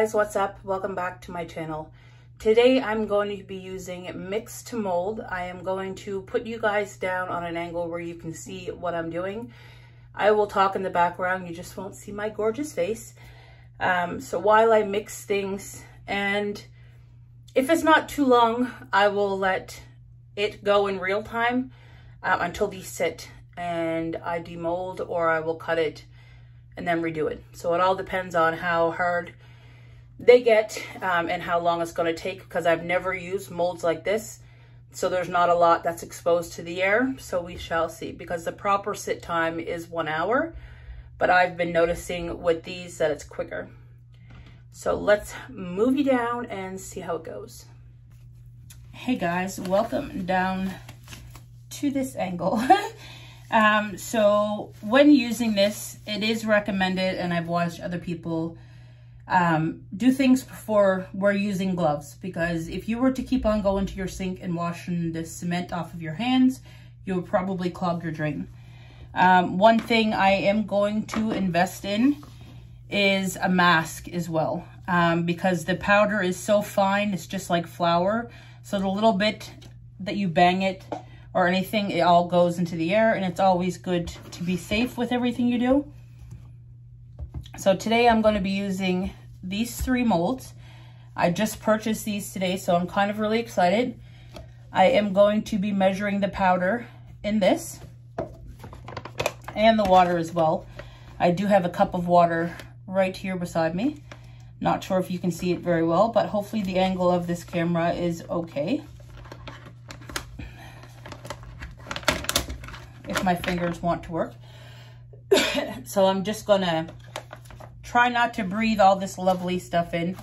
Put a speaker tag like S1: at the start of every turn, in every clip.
S1: guys, what's up? Welcome back to my channel. Today I'm going to be using mix to mold. I am going to put you guys down on an angle where you can see what I'm doing. I will talk in the background, you just won't see my gorgeous face. So while I mix things, and if it's not too long, I will let it go in real time until these sit and I demold, or I will cut it and then redo it. So it all depends on how hard they get and how long it's going to take, because I've never used molds like this. So there's not a lot that's exposed to the air. So we shall see, because the proper sit time is 1 hour, but I've been noticing with these that it's quicker. So let's move you down and see how it goes. Hey guys, welcome down to this angle. So when using this, it is recommended, and I've watched other people do things before we're using gloves, because if you were to keep on going to your sink and washing the cement off of your hands, you would probably clog your drain. One thing I am going to invest in is a mask as well, because the powder is so fine, it's just like flour. So the little bit that you bang it or anything, it all goes into the air, and it's always good to be safe with everything you do. So today I'm going to be using these 3 molds. I just purchased these today, so I'm kind of really excited. I am going to be measuring the powder in this and the water as well. I do have a cup of water right here beside me. Not sure if you can see it very well, but hopefully the angle of this camera is okay. If my fingers want to work. So I'm just gonna try not to breathe all this lovely stuff in.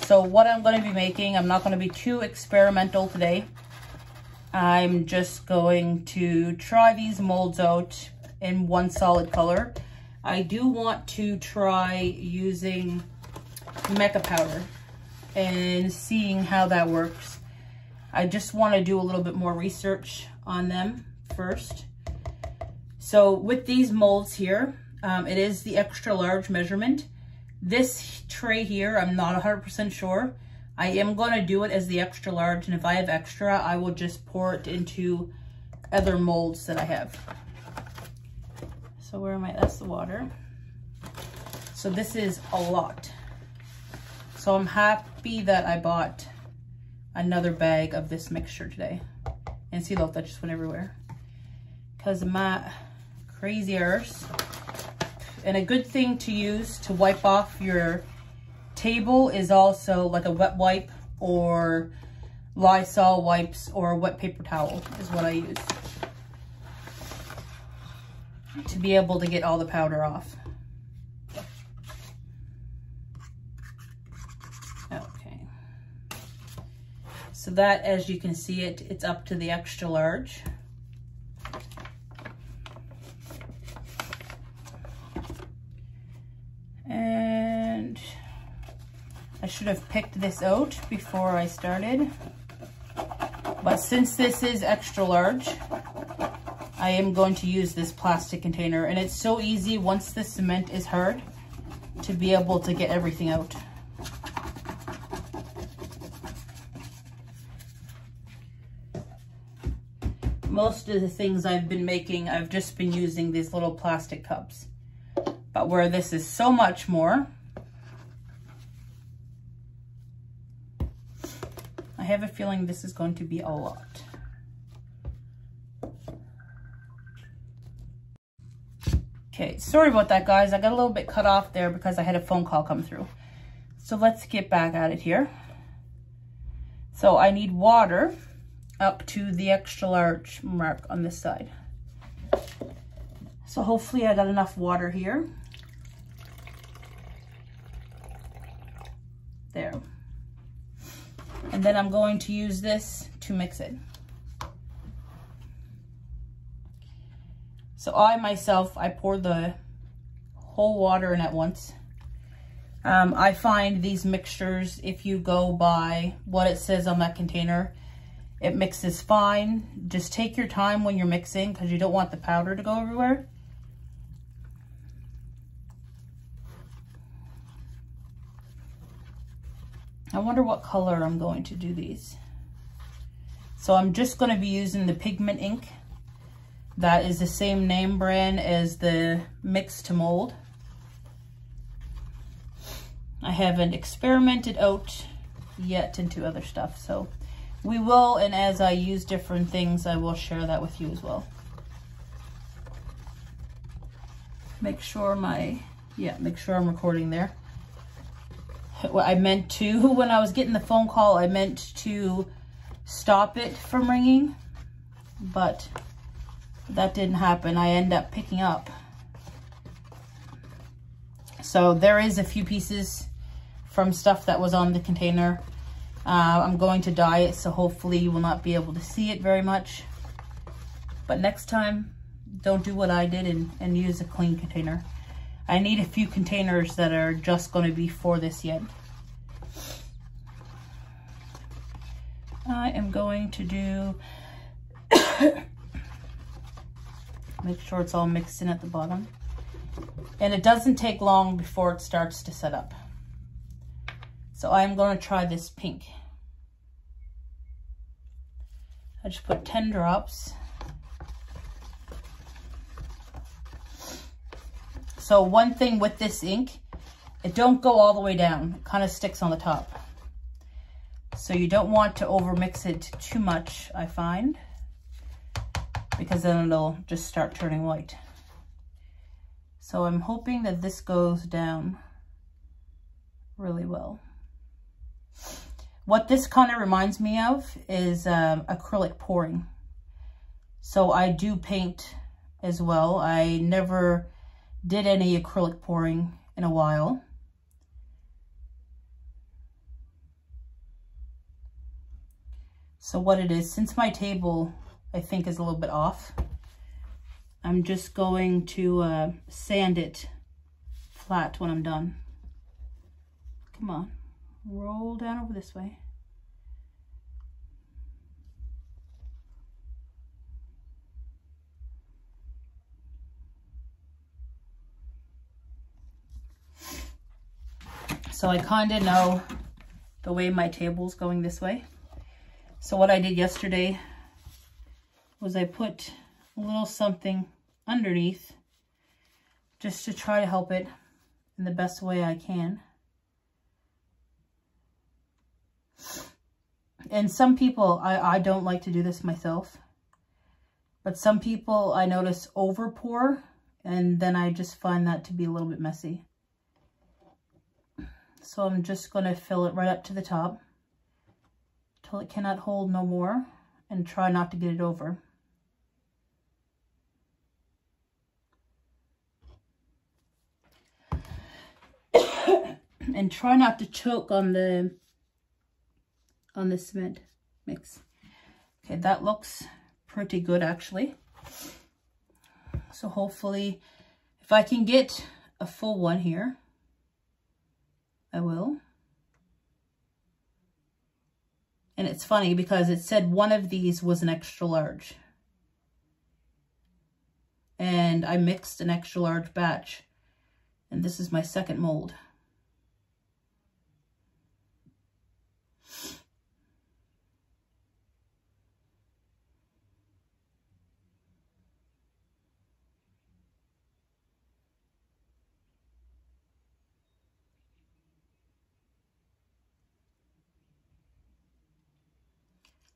S1: So what I'm going to be making, I'm not going to be too experimental today. I'm just going to try these molds out in one solid color. I do want to try using mica powder and seeing how that works. I just want to do a little bit more research on them first. So with these molds here, it is the extra large measurement. This tray here, I'm not 100% sure. I am going to do it as the extra large, and if I have extra, I will just pour it into other molds that I have. So where am I? That's the water. So this is a lot. So I'm happy that I bought another bag of this mixture today. And see, look, that just went everywhere. Because of my crazy arse. And a good thing to use to wipe off your table is also like a wet wipe or Lysol wipes, or a wet paper towel is what I use to be able to get all the powder off. Okay. So that, as you can see it, it's up to the extra large. And I should have picked this out before I started, but since this is extra large, I am going to use this plastic container, and it's so easy once the cement is hard to be able to get everything out. Most of the things I've been making, I've just been using these little plastic cups. But where this is so much more, I have a feeling this is going to be a lot. Okay, sorry about that, guys. I got a little bit cut off there because I had a phone call come through. So let's get back at it here. So I need water up to the extra large mark on this side. So hopefully I got enough water here. There. And then I'm going to use this to mix it. So I pour the whole water in at once. I find these mixtures, if you go by what it says on that container, it mixes fine. Just take your time when you're mixing, because you don't want the powder to go everywhere. I wonder what color I'm going to do these. So I'm just going to be using the pigment ink. That is the same name brand as the mix to mold. I haven't experimented out yet into other stuff, so we will, and as I use different things, I will share that with you as well. Make sure I'm recording there. I meant to, when I was getting the phone call, I meant to stop it from ringing, but that didn't happen. I end up picking up. So there is a few pieces from stuff that was on the container. I'm going to dye it, so hopefully you will not be able to see it very much. But next time, don't do what I did and use a clean container. I need a few containers that are just going to be for this yet. I am going to do, make sure it's all mixed in at the bottom. And it doesn't take long before it starts to set up. So I'm going to try this pink. I just put 10 drops. So one thing with this ink, it don't go all the way down. It kind of sticks on the top. So you don't want to over mix it too much, I find, because then it'll just start turning white. So I'm hoping that this goes down really well. What this kind of reminds me of is acrylic pouring. So I do paint as well. I never did any acrylic pouring in a while. So what it is, since my table I think is a little bit off, I'm just going to sand it flat when I'm done. Come on, roll down over this way. So I kind of know the way my table's going this way. So what I did yesterday was I put a little something underneath just to try to help it in the best way I can. And some people, I don't like to do this myself, but some people I notice over pour, and then I just find that to be a little bit messy. So I'm just going to fill it right up to the top till it cannot hold no more, and try not to get it over. And try not to choke on the cement mix. Okay, that looks pretty good actually. So hopefully, if I can get a full one here, I will. And it's funny because it said one of these was an extra large. And I mixed an extra large batch. And this is my second mold.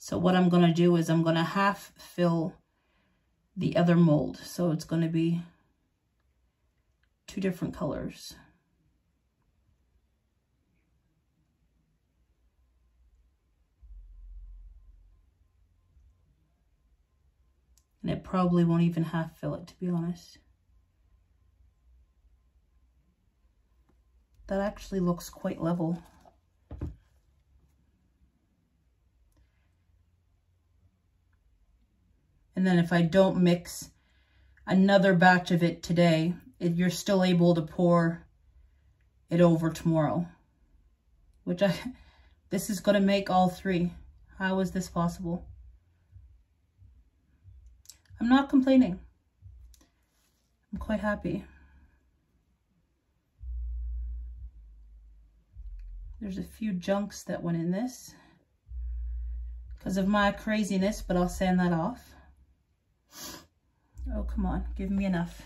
S1: So what I'm going to do is I'm going to half fill the other mold. So it's going to be two different colors. And it probably won't even half fill it, to be honest. That actually looks quite level. And then if I don't mix another batch of it today, you're still able to pour it over tomorrow. Which this is going to make all three. How is this possible? I'm not complaining. I'm quite happy. There's a few junks that went in this because of my craziness, but I'll sand that off. Oh, come on, give me enough.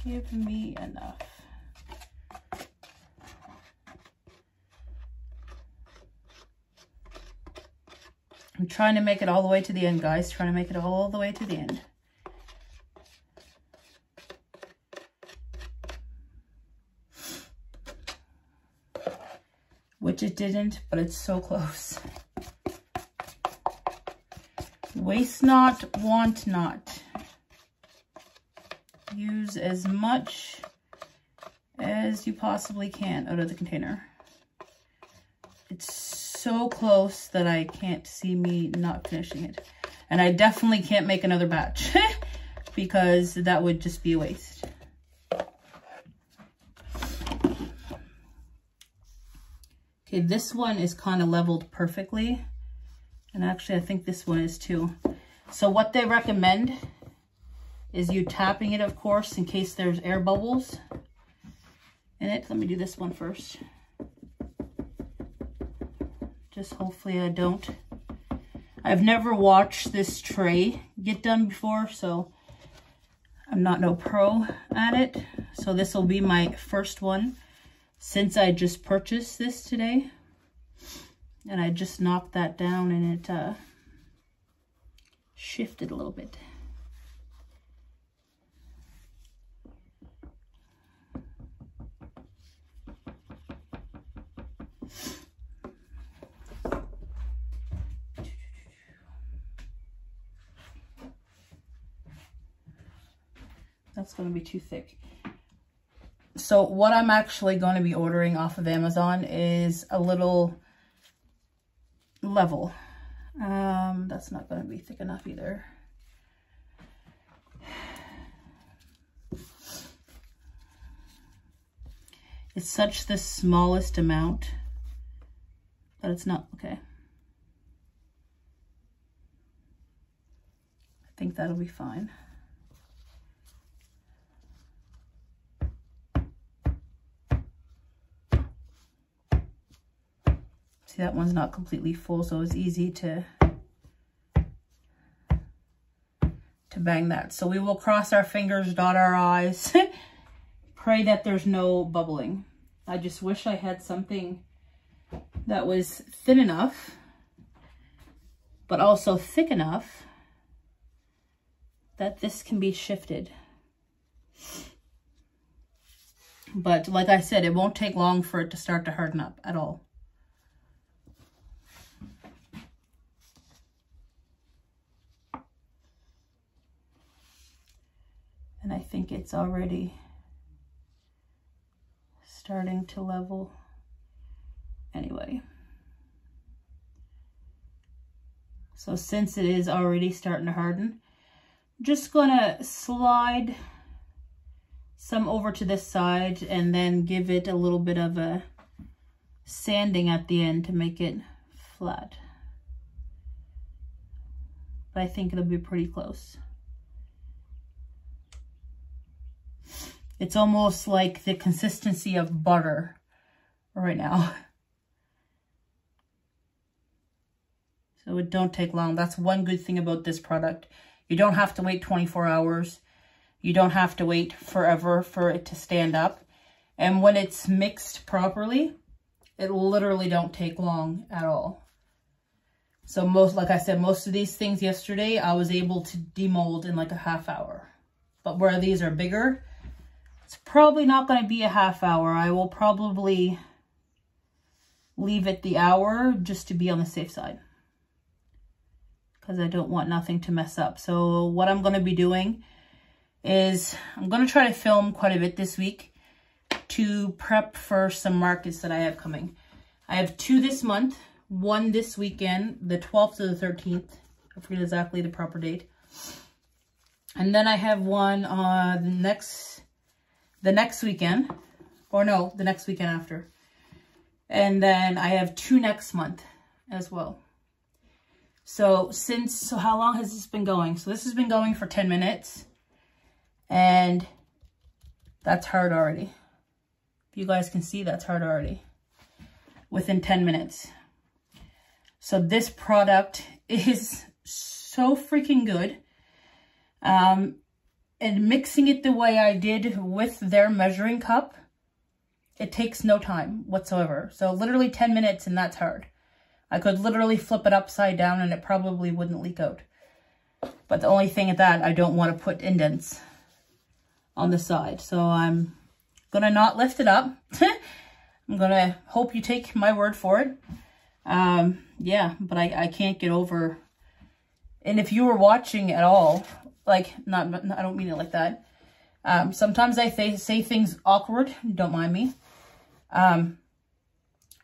S1: Give me enough. I'm trying to make it all the way to the end, guys. Trying to make it all the way to the end. Which it didn't, but it's so close. Waste not, want not. Use as much as you possibly can out of the container. It's so close that I can't see me not finishing it. And I definitely can't make another batch because that would just be a waste. Okay, this one is kind of leveled perfectly. And actually, I think this one is too. So what they recommend is you tapping it, of course, in case there's air bubbles in it. Let me do this one first. Just hopefully I don't. I've never watched this tray get done before, so I'm not no pro at it. So this will be my first one since I just purchased this today. And I just knocked that down and it shifted a little bit. That's going to be too thick. So what I'm actually going to be ordering off of Amazon is a little level. That's not going to be thick enough either. It's such the smallest amount that it's not okay. I think that'll be fine. See, that one's not completely full, so it's easy to bang that. So we will cross our fingers, dot our I's, pray that there's no bubbling. I just wish I had something that was thin enough, but also thick enough that this can be shifted. But like I said, it won't take long for it to start to harden up at all. And I think it's already starting to level anyway. So since it is already starting to harden, I'm just gonna slide some over to this side and then give it a little bit of a sanding at the end to make it flat. But I think it'll be pretty close. It's almost like the consistency of butter right now. So it don't take long. That's one good thing about this product. You don't have to wait 24 hours. You don't have to wait forever for it to stand up. And when it's mixed properly, it literally don't take long at all. So like I said, most of these things yesterday, I was able to demold in like a half hour. But where these are bigger, it's probably not going to be a half hour. I will probably leave it the hour just to be on the safe side, because I don't want nothing to mess up. So what I'm going to be doing is I'm going to try to film quite a bit this week to prep for some markets that I have coming. I have 2 this month, 1 this weekend, the 12th to the 13th. I forget exactly the proper date. And then I have one on the next weekend, or no, the next weekend after. And then I have 2 next month as well. So how long has this been going? So this has been going for 10 minutes. And that's hard already. If you guys can see, that's hard already. Within 10 minutes. So this product is so freaking good. And mixing it the way I did with their measuring cup, it takes no time whatsoever. So literally 10 minutes and that's hard. I could literally flip it upside down and it probably wouldn't leak out. But the only thing at that, I don't want to put indents on the side. So I'm gonna not lift it up. I'm gonna hope you take my word for it. Yeah, but I can't get over. And if you were watching at all, like, I don't mean it like that. Sometimes I say things awkward, don't mind me.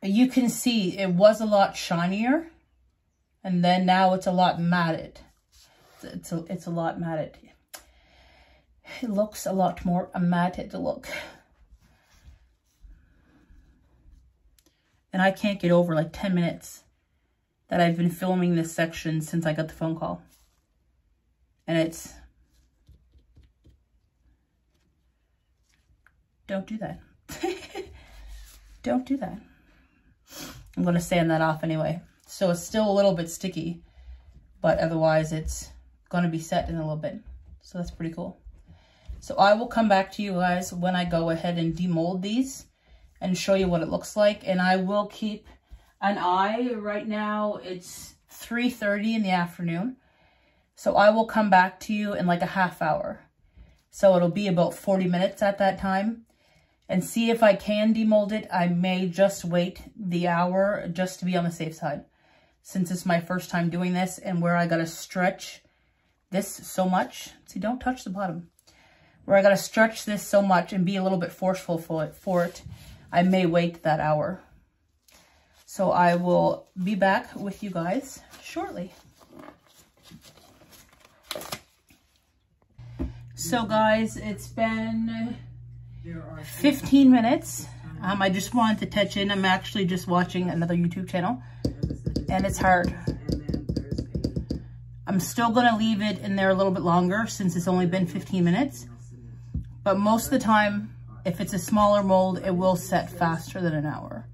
S1: You can see it was a lot shinier, and then now it's a lot matted. It's a lot matted. It looks a lot more matted look. And I can't get over like 10 minutes that I've been filming this section since I got the phone call. And it's... Don't do that. Don't do that. I'm going to sand that off anyway. So it's still a little bit sticky, but otherwise it's going to be set in a little bit. So that's pretty cool. So I will come back to you guys when I go ahead and demold these and show you what it looks like. And I will keep an eye. Right now it's 3:30 in the afternoon. So I will come back to you in like a half hour. So it'll be about 40 minutes at that time. And see if I can demold it. I may just wait the hour just to be on the safe side. Since it's my first time doing this and where I gotta stretch this so much. See, don't touch the bottom. Where I gotta stretch this so much and be a little bit forceful for it, I may wait that hour. So I will be back with you guys shortly. So guys, it's been 15 minutes. I just wanted to touch in. I'm actually just watching another YouTube channel and it's hard. I'm still gonna leave it in there a little bit longer since it's only been 15 minutes. But most of the time, if it's a smaller mold, it will set faster than an hour.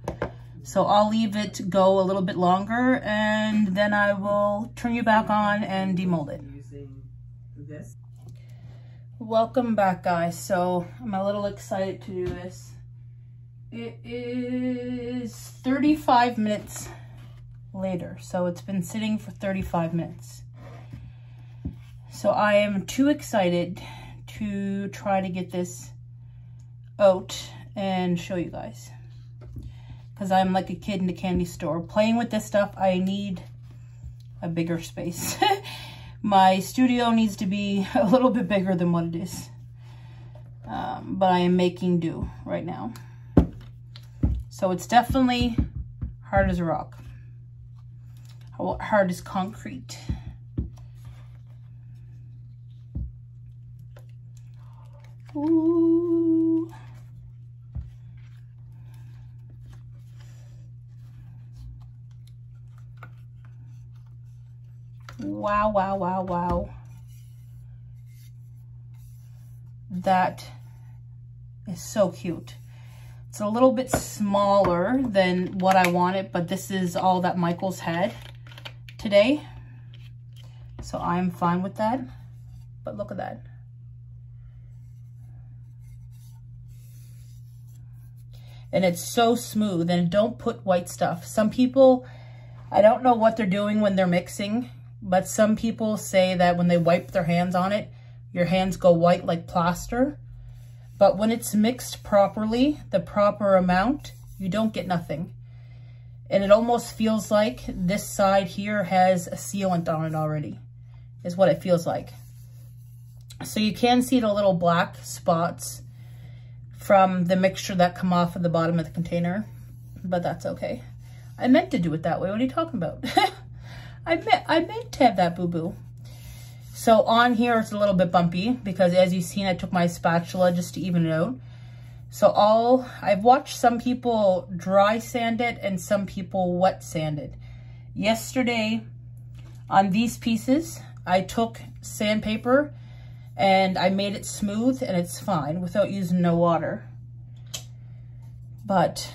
S1: So I'll leave it go a little bit longer and then I will turn you back on and demold it. Welcome back, guys. So I'm a little excited to do this. It is 35 minutes later. So it's been sitting for 35 minutes. So I am too excited to try to get this out and show you guys. Because I'm like a kid in a candy store. Playing with this stuff, I need a bigger space. My studio needs to be a little bit bigger than what it is. But I am making do right now. So it's definitely hard as a rock. Hard as concrete. Ooh. Wow, wow, wow, wow. That is so cute. It's a little bit smaller than what I wanted, but this is all that Michael's had today. So I'm fine with that. But look at that. And it's so smooth, and don't put white stuff. Some people, I don't know what they're doing when they're mixing, but some people say that when they wipe their hands on it, your hands go white like plaster. But when it's mixed properly, the proper amount, you don't get nothing. And it almost feels like this side here has a sealant on it already, is what it feels like. So you can see the little black spots from the mixture that come off of the bottom of the container, but that's okay. I meant to do it that way. What are you talking about? I meant to have that boo-boo. So on here, it's a little bit bumpy because as you've seen, I took my spatula just to even it out. So I've watched some people dry sand it and some people wet sand it. Yesterday on these pieces, I took sandpaper and I made it smooth and it's fine without using no water. But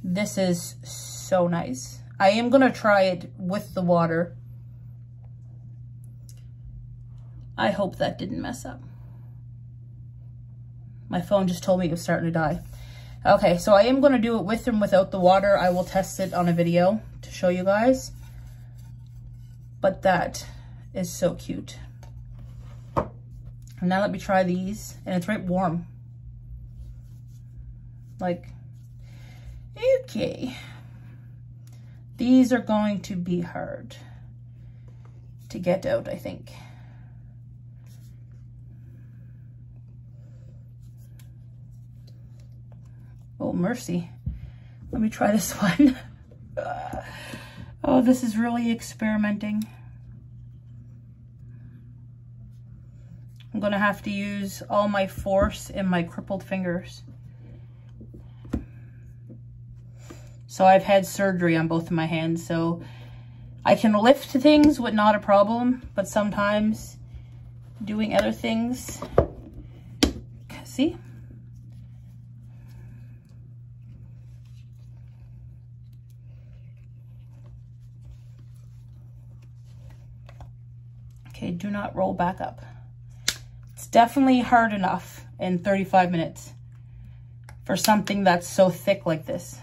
S1: this is so nice. I am gonna try it with the water. I hope that didn't mess up. My phone just told me it was starting to die. Okay, so I am gonna do it with and without the water. I will test it on a video to show you guys. But that is so cute. And now let me try these, and it's right warm. Like, okay. These are going to be hard to get out, I think. Oh, mercy. Let me try this one. Oh, this is really experimenting. I'm gonna have to use all my force in my crippled fingers. So I've had surgery on both of my hands, so I can lift things with not a problem, but sometimes doing other things, see? Okay, do not roll back up. It's definitely hard enough in 35 minutes for something that's so thick like this.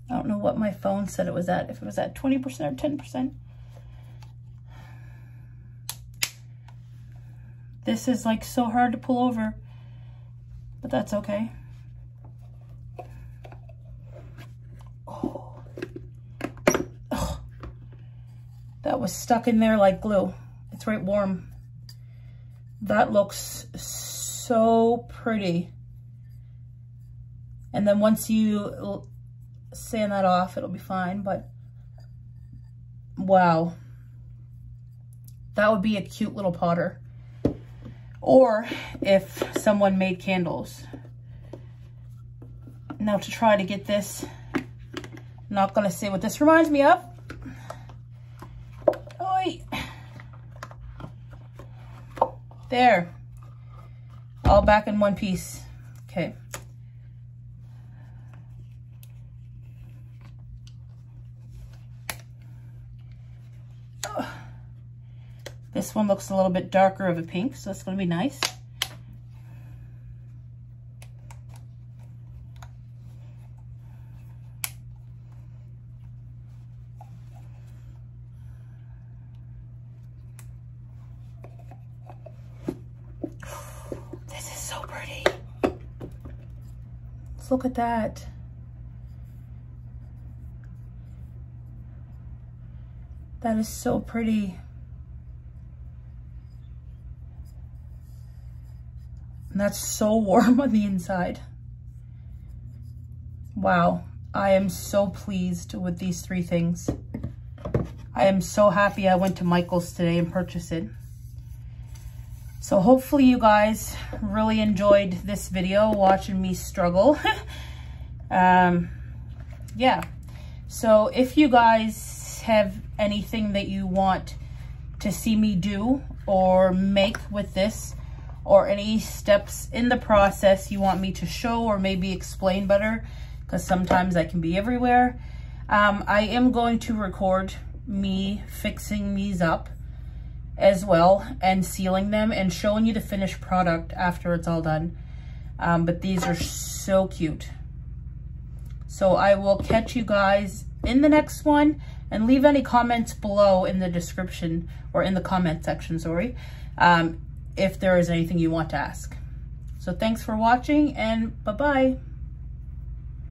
S1: I don't know what my phone said it was at, if it was at 20% or 10%. This is like so hard to pull over, but that's okay. Oh. Oh. That was stuck in there like glue. It's right warm. That looks so pretty. And then once you sand that off, it'll be fine, but wow. That would be a cute little potter. Or if someone made candles. Now to try to get this, I'm not gonna say what this reminds me of. Oi. There. All back in one piece. Okay. This one looks a little bit darker of a pink, so it's going to be nice. This is so pretty. Let's look at that. That is so pretty. And that's so warm on the inside. Wow, I am so pleased with these three things. I am so happy I went to Michael's today and purchased it. So hopefully you guys really enjoyed this video, watching me struggle. Yeah, so if you guys have anything that you want to see me do or make with this, or any steps in the process you want me to show or maybe explain better, because sometimes I can be everywhere. I am going to record me fixing these up as well and sealing them and showing you the finished product after it's all done. But these are so cute. So I will catch you guys in the next one, and leave any comments below in the description, or in the comment section, sorry, if there is anything you want to ask. So thanks for watching, and bye-bye.